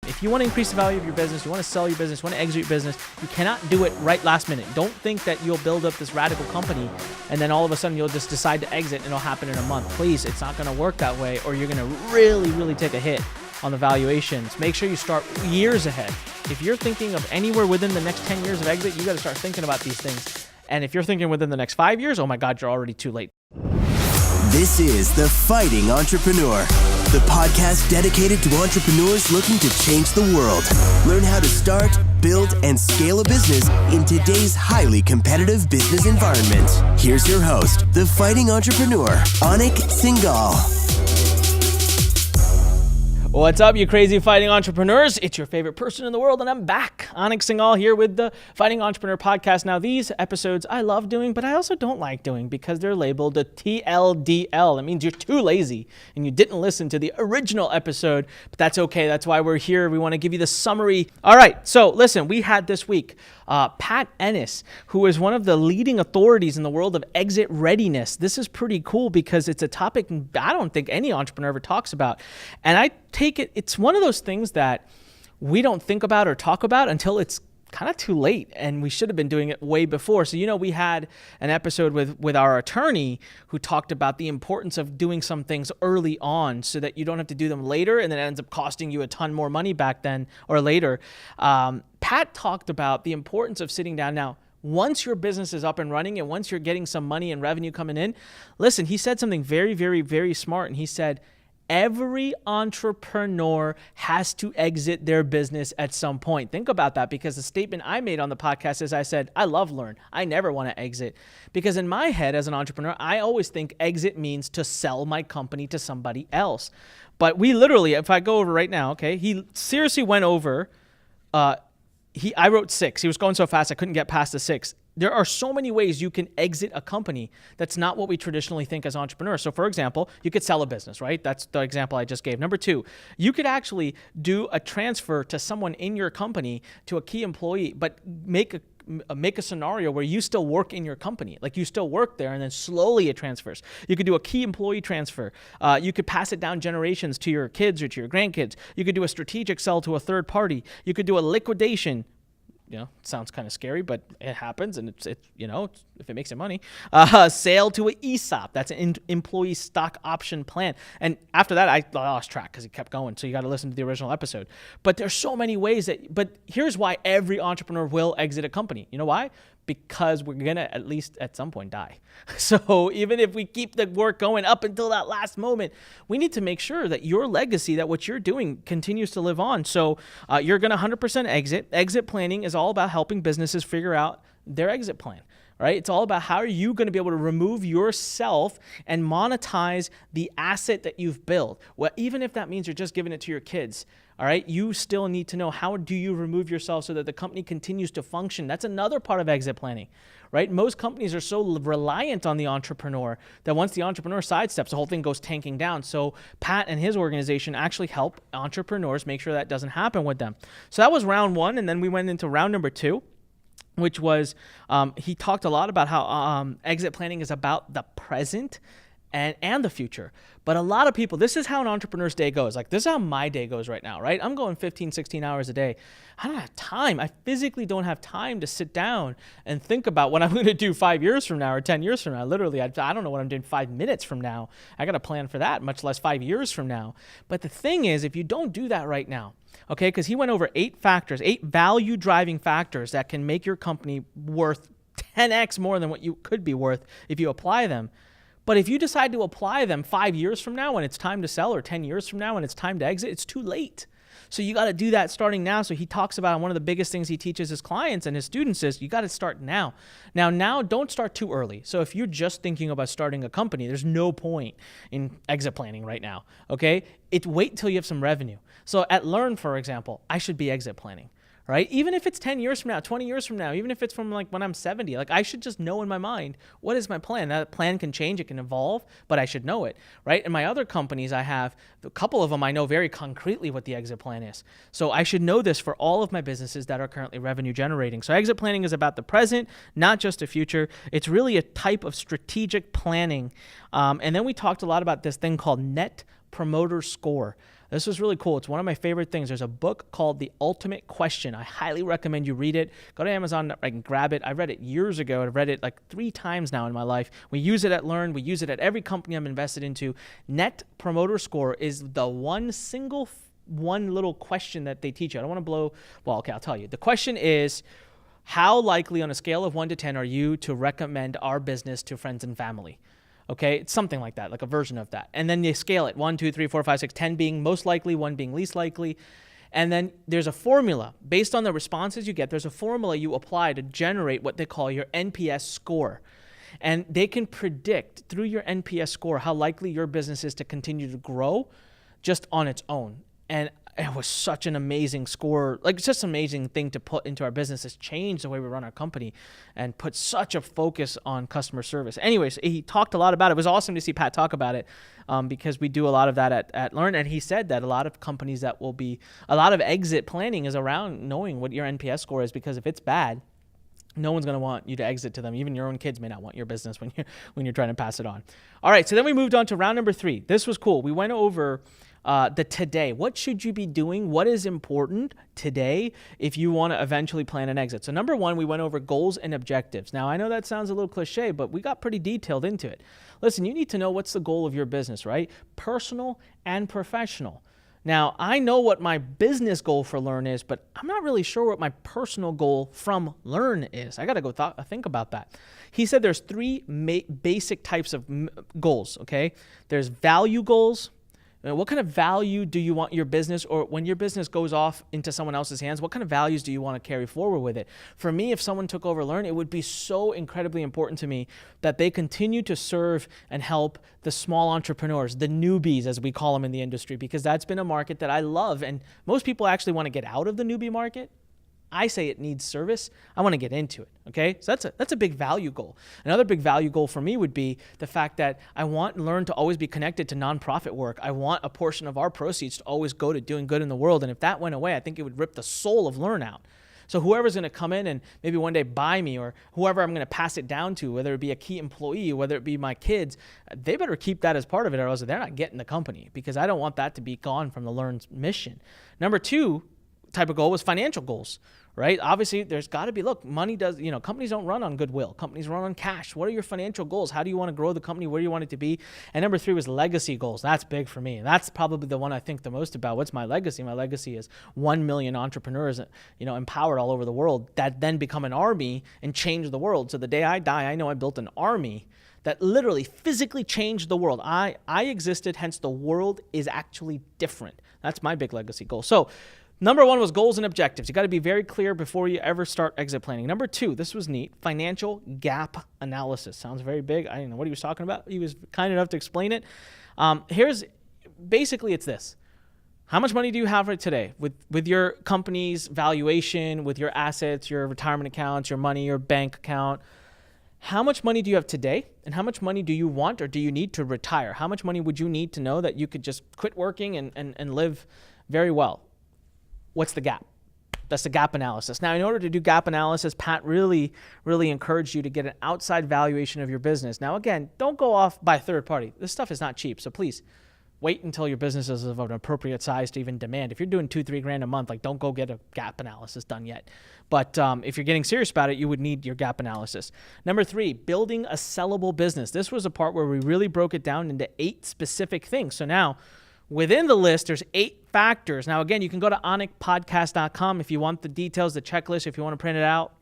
If you want to increase the value of your business, you want to sell your business, you want to exit your business, you cannot do it right last minute. Don't think that you'll build up this radical company and then all of a sudden you'll just decide to exit and it'll happen in a month. Please, it's not going to work that way, or you're going to really, really take a hit on the valuations. Make sure you start years ahead. If you're thinking of anywhere within the next 10 years of exit, you got to start thinking about these things. And if you're thinking within the next 5 years, oh my God, you're already too late. This is The Fighting Entrepreneur, the podcast dedicated to entrepreneurs looking to change the world. Learn how to start, build, and scale a business in today's highly competitive business environment. Here's your host, The Fighting Entrepreneur, Anik Singal. What's up, you crazy fighting entrepreneurs? It's your favorite person in the world, and I'm back. Anik Singal here with the Fighting Entrepreneur podcast. Now, these episodes I love doing, but I also don't like doing because they're labeled a TLDL. It means you're too lazy and you didn't listen to the original episode, but that's okay. That's why we're here. We want to give you the summary. All right, so listen, we had this week Pat Ennis, who is one of the leading authorities in the world of exit readiness. This is pretty cool because it's a topic I don't think any entrepreneur ever talks about. And I take it, it's one of those things that we don't think about or talk about until it's kind of too late, and we should have been doing it way before. So, we had an episode with our attorney who talked about the importance of doing some things early on so that you don't have to do them later, and then it ends up costing you a ton more money back then or later. Pat talked about the importance of sitting down now. Once your business is up and running and once you're getting some money and revenue coming in, listen, he said something very, very, very smart, and he said, every entrepreneur has to exit their business at some point. Think about that, because the statement I made on the podcast is I said, I love Lurn. I never want to exit, because in my head as an entrepreneur, I always think exit means to sell my company to somebody else. But we literally, if I go over right now, okay, he seriously went over, I wrote 6. He was going so fast I couldn't get past the 6. There are so many ways you can exit a company. That's not what we traditionally think as entrepreneurs. So for example, you could sell a business, right? That's the example I just gave. Number 2, you could actually do a transfer to someone in your company, to a key employee, but make a scenario where you still work in your company. Like you still work there and then slowly it transfers. You could do a key employee transfer. You could pass it down generations to your kids or to your grandkids. You could do a strategic sell to a third party. You could do a liquidation. It sounds kind of scary, but it happens, and it's if it makes you money. Sale to an ESOP, that's an employee stock option plan. And after that, I lost track because it kept going. So you got to listen to the original episode. But there's so many ways but here's why every entrepreneur will exit a company. You know why? Because we're going to at least at some point die. So even if we keep the work going up until that last moment, we need to make sure that your legacy, that what you're doing continues to live on. So you're going to 100% exit. Exit planning is all about helping businesses figure out their exit plan. Right? It's all about how are you going to be able to remove yourself and monetize the asset that you've built. Well, even if that means you're just giving it to your kids, all right, you still need to know, how do you remove yourself so that the company continues to function? That's another part of exit planning, right? Most companies are so reliant on the entrepreneur that once the entrepreneur sidesteps, the whole thing goes tanking down. So Pat and his organization actually help entrepreneurs make sure that doesn't happen with them. So that was round 1, and then we went into round number 2. Which was, he talked a lot about how exit planning is about the present and the future. But a lot of people, this is how an entrepreneur's day goes. Like, this is how my day goes right now, right? I'm going 15, 16 hours a day. I don't have time. I physically don't have time to sit down and think about what I'm going to do 5 years from now or 10 years from now. Literally, I don't know what I'm doing 5 minutes from now. I got to plan for that, much less 5 years from now. But the thing is, if you don't do that right now, okay, because he went over 8 value-driving factors that can make your company worth 10x more than what you could be worth if you apply them. But if you decide to apply them 5 years from now when it's time to sell, or 10 years from now when it's time to exit, it's too late. So you got to do that starting now. So he talks about one of the biggest things he teaches his clients and his students is you got to start now. Now don't start too early. So if you're just thinking about starting a company, there's no point in exit planning right now. Okay, wait until you have some revenue. So at Lurn, for example, I should be exit planning. Right? Even if it's 10 years from now, 20 years from now, even if it's from like when I'm 70, like I should just know in my mind, what is my plan? That plan can change, it can evolve, but I should know it, right? In my other companies, I have a couple of them, I know very concretely what the exit plan is. So I should know this for all of my businesses that are currently revenue generating. So exit planning is about the present, not just the future. It's really a type of strategic planning. And then we talked a lot about this thing called net promoter score. This was really cool. It's one of my favorite things. There's a book called The Ultimate Question. I highly recommend you read it. Go to Amazon and grab it. I read it years ago. I've read it like 3 times now in my life. We use it at Lurn. We use it at every company I'm invested into. Net Promoter Score is the one little question that they teach you. I don't want to blow. Well, okay, I'll tell you. The question is, how likely on a scale of 1 to 10 are you to recommend our business to friends and family? Okay, it's something like that, like a version of that. And then you scale it, 1, 2, 3, 4, 5, 6, 10 being most likely, 1 being least likely. And then there's a formula. Based on the responses you get, there's a formula you apply to generate what they call your NPS score. And they can predict through your NPS score how likely your business is to continue to grow just on its own. And it was such an amazing score. Like, it's just an amazing thing to put into our business. It's changed the way we run our company and put such a focus on customer service. Anyways, he talked a lot about it. It was awesome to see Pat talk about it because we do a lot of that at Lurn. And he said that a lot of companies a lot of exit planning is around knowing what your NPS score is, because if it's bad, no one's going to want you to exit to them. Even your own kids may not want your business when you're trying to pass it on. All right, so then we moved on to round number 3. This was cool. We went over the today. What should you be doing? What is important today if you want to eventually plan an exit? So number 1, we went over goals and objectives. Now, I know that sounds a little cliche, but we got pretty detailed into it. Listen, you need to know what's the goal of your business, right? Personal and professional. Now, I know what my business goal for Lurn is, but I'm not really sure what my personal goal from Lurn is. I got to go think about that. He said there's 3 basic types of goals, okay? There's value goals. What kind of value do you want your business, or when your business goes off into someone else's hands, what kind of values do you want to carry forward with it? For me, if someone took over Lurn, it would be so incredibly important to me that they continue to serve and help the small entrepreneurs, the newbies, as we call them in the industry, because that's been a market that I love. And most people actually want to get out of the newbie market. I say it needs service. I want to get into it, okay? So that's a big value goal. Another big value goal for me would be the fact that I want Lurn to always be connected to nonprofit work. I want a portion of our proceeds to always go to doing good in the world. And if that went away, I think it would rip the soul of Lurn out. So whoever's going to come in and maybe one day buy me, or whoever I'm going to pass it down to, whether it be a key employee, whether it be my kids, they better keep that as part of it, or else they're not getting the company, because I don't want that to be gone from the Lurn's mission. Number 2 type of goal was financial goals, right? Obviously, there's got to be, look, money does, companies don't run on goodwill. Companies run on cash. What are your financial goals? How do you want to grow the company? Where do you want it to be? And number 3 was legacy goals. That's big for me. And that's probably the one I think the most about. What's my legacy? My legacy is 1 million entrepreneurs, empowered all over the world that then become an army and change the world. So the day I die, I know I built an army that literally physically changed the world. I existed, hence the world is actually different. That's my big legacy goal. So number 1 was goals and objectives. You got to be very clear before you ever start exit planning. Number 2, this was neat, financial gap analysis. Sounds very big. I didn't know what he was talking about. He was kind enough to explain it. It's this. How much money do you have right today with your company's valuation, with your assets, your retirement accounts, your money, your bank account? How much money do you have today, and how much money do you want or do you need to retire? How much money would you need to know that you could just quit working and live very well? What's the gap? That's the gap analysis. Now, in order to do gap analysis, Pat really, really encouraged you to get an outside valuation of your business. Now, again, don't go off by a third party. This stuff is not cheap, so please wait until your business is of an appropriate size to even demand. If you're doing $2-3 a month, don't go get a gap analysis done yet. But if you're getting serious about it, you would need your gap analysis. Number 3, building a sellable business. This was a part where we really broke it down into 8 specific things. So now, within the list, there's 8 factors. Now, again, you can go to anikpodcast.com if you want the details, the checklist, if you want to print it out.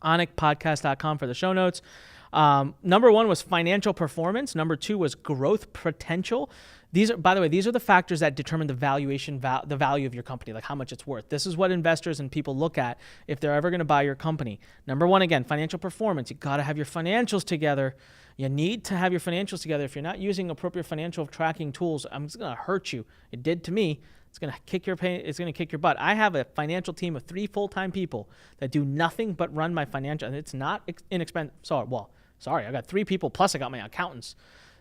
anikpodcast.com for the show notes. Number 1 was financial performance. Number 2 was growth potential. These are the factors that determine the valuation, the value of your company, like how much it's worth. This is what investors and people look at if they're ever going to buy your company. Number 1, again, financial performance. You got to have your financials together. You need to have your financials together. If you're not using appropriate financial tracking tools, it's going to hurt you. It did to me. It's going to kick your butt. I have a financial team of 3 full-time people that do nothing but run my financial, and it's not inexpensive. I got 3 people, plus I got my accountants.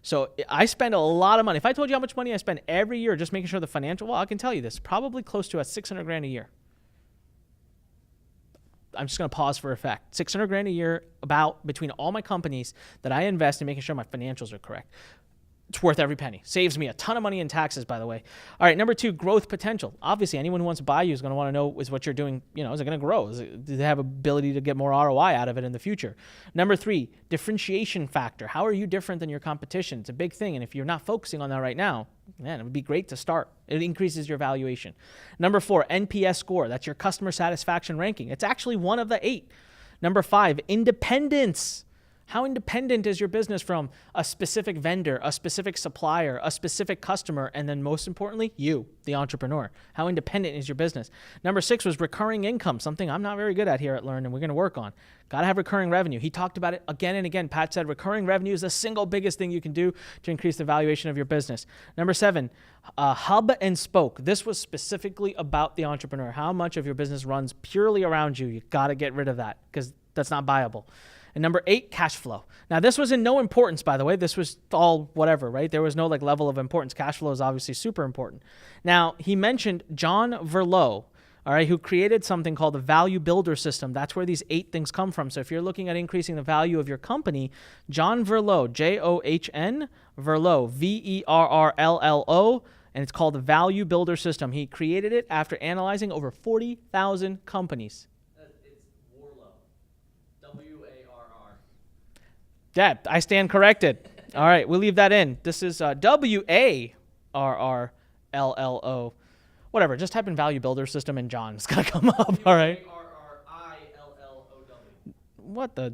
So I spend a lot of money. If I told you how much money I spend every year just making sure the financial, I can tell you this, probably close to $600,000 a year. I'm just going to pause for effect. $600,000 a year between all my companies that I invest in making sure my financials are correct. It's worth every penny. Saves me a ton of money in taxes, by the way. All right, number 2, growth potential. Obviously, anyone who wants to buy you is going to want to know is what you're doing, is it going to grow? Do they have ability to get more ROI out of it in the future? Number 3, differentiation factor. How are you different than your competition? It's a big thing, and if you're not focusing on that right now, man, it would be great to start. It increases your valuation. Number 4, NPS score. That's your customer satisfaction ranking. It's actually one of the 8. Number 5, independence. How independent is your business from a specific vendor, a specific supplier, a specific customer, and then most importantly, you, the entrepreneur? How independent is your business? Number 6 was recurring income, something I'm not very good at here at Lurn, and we're going to work on. Got to have recurring revenue. He talked about it again and again. Pat said recurring revenue is the single biggest thing you can do to increase the valuation of your business. Number 7, hub and spoke. This was specifically about the entrepreneur. How much of your business runs purely around you? You got to get rid of that because that's not viable. And number 8, cash flow. Now, this was in no importance, by the way. This was all whatever, right? There was no level of importance. Cash flow is obviously super important. Now, he mentioned John Verlow, all right, who created something called the value builder system. That's where these 8 things come from. So if you're looking at increasing the value of your company, John Verlow, John Verlow, Verrllo, and it's called the value builder system. He created it after analyzing over 40,000 companies. Yeah, I stand corrected. All right, we'll leave that in. This is Warrrllo. Whatever, just type in value builder system and John. It's going to come up, all right? Warrrillow. What the?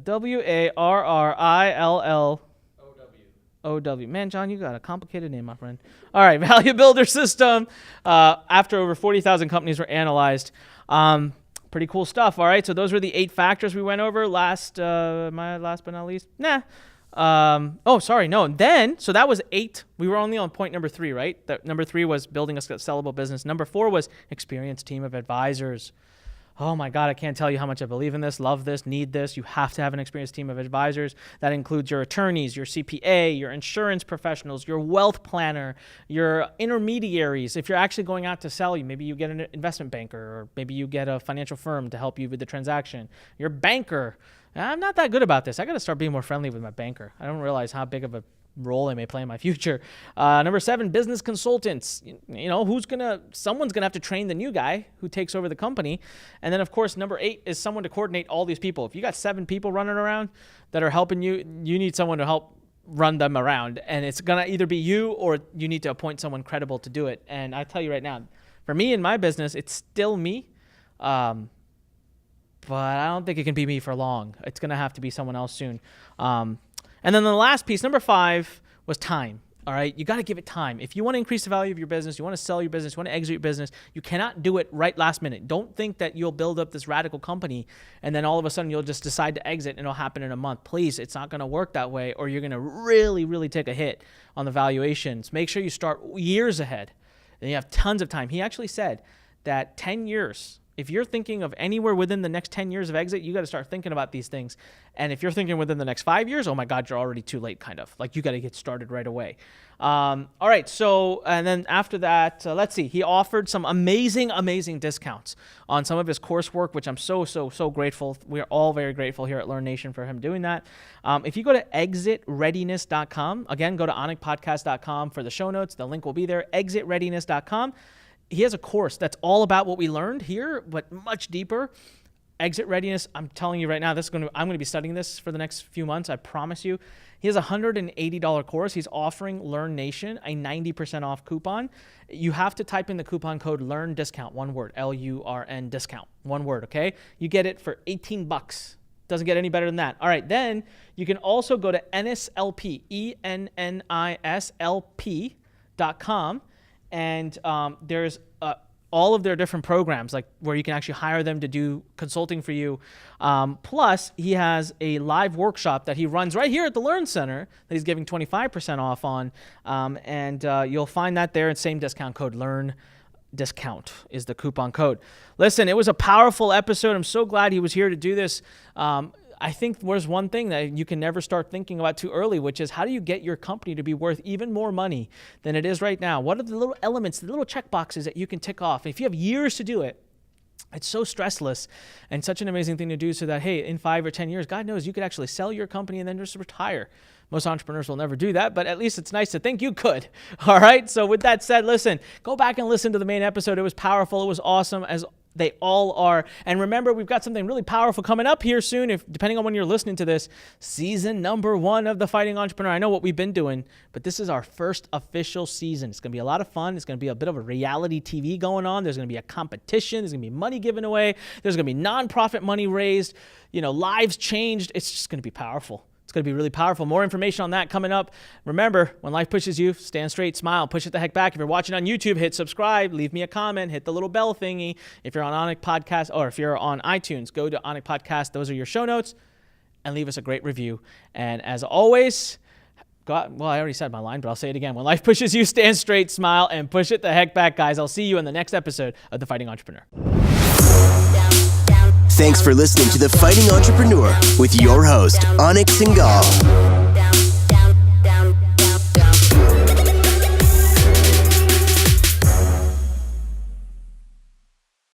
Warrrillow. Man, John, you got a complicated name, my friend. All right, value builder system. After over 40,000 companies were analyzed. Pretty cool stuff. All right. So those were the 8 factors we went over last but not least. So that was 8. We were only on point number 3, right? Number 3 was building a sellable business. Number 4 was experienced team of advisors. Oh my God, I can't tell you how much I believe in this, love this, need this. You have to have an experienced team of advisors. That includes your attorneys, your CPA, your insurance professionals, your wealth planner, your intermediaries. If you're actually going out to sell, maybe you get an investment banker, or maybe you get a financial firm to help you with the transaction. Your banker. I'm not that good about this. I got to start being more friendly with my banker. I don't realize how big of a role I may play in my future. Number 7, business consultants. Someone's gonna have to train the new guy who takes over the company. And then of course, number 8 is someone to coordinate all these people. If you got 7 people running around that are helping you, you need someone to help run them around. And it's gonna either be you or you need to appoint someone credible to do it. And I tell you right now, for me in my business, it's still me. But I don't think it can be me for long. It's gonna have to be someone else soon. And then the last piece, number 5, was time. All right, you got to give it time. If you want to increase the value of your business, you want to sell your business, you want to exit your business, you cannot do it right last minute. Don't think that you'll build up this radical company and then all of a sudden you'll just decide to exit and it'll happen in a month. Please, it's not going to work that way, or you're going to really, really take a hit on the valuations. Make sure you start years ahead and you have tons of time. He actually said that 10 years, if you're thinking of anywhere within the next 10 years of exit, you got to start thinking about these things. And if you're thinking within the next 5 years, oh my God, you're already too late, kind of. You got to get started right away. All right. So, and then after that, let's see. He offered some amazing, amazing discounts on some of his coursework, which I'm so grateful. We are all very grateful here at Lurn Nation for him doing that. If you go to exitreadiness.com, again, go to anikpodcast.com for the show notes. The link will be there, exitreadiness.com. He has a course that's all about what we learned here, but much deeper. Exit readiness. I'm telling you right now, I'm going to be studying this for the next few months. I promise you. He has a $180 course. He's offering Lurn Nation a 90% off coupon. You have to type in the coupon code LURN discount, one word, LURN discount, one word. Okay, you get it for $18. Doesn't get any better than that. All right, then you can also go to Ennis LP, ENNISLP.com. And there's all of their different programs, where you can actually hire them to do consulting for you. Plus, he has a live workshop that he runs right here at the Lurn Center that he's giving 25% off on. And you'll find that there. It's same discount code, LURN discount is the coupon code. Listen, it was a powerful episode. I'm so glad he was here to do this. I think there's one thing that you can never start thinking about too early, which is how do you get your company to be worth even more money than it is right now? What are the little elements, the little check boxes that you can tick off? If you have years to do it, it's so stressless and such an amazing thing to do so that, hey, in 5 or 10 years, God knows you could actually sell your company and then just retire. Most entrepreneurs will never do that, but at least it's nice to think you could. All right. So with that said, listen, go back and listen to the main episode. It was powerful. It was awesome, as they all are. And remember, we've got something really powerful coming up here soon. If depending on when you're listening to this, season number 1 of The Fighting Entrepreneur. I know what we've been doing, but this is our first official season. It's going to be a lot of fun. It's going to be a bit of a reality TV going on. There's going to be a competition. There's going to be money given away. There's going to be nonprofit money raised, lives changed. It's just going to be powerful. It's going to be really powerful. More information on that coming up. Remember, when life pushes you, stand straight, smile, push it the heck back. If you're watching on YouTube, hit subscribe, leave me a comment, hit the little bell thingy. If you're on Anik Podcast, or if you're on iTunes, go to Anik Podcast. Those are your show notes, and leave us a great review. And as always, I already said my line, but I'll say it again. When life pushes you, stand straight, smile, and push it the heck back, guys. I'll see you in the next episode of The Fighting Entrepreneur. Thanks for listening to The Fighting Entrepreneur with your host, Anik Singal.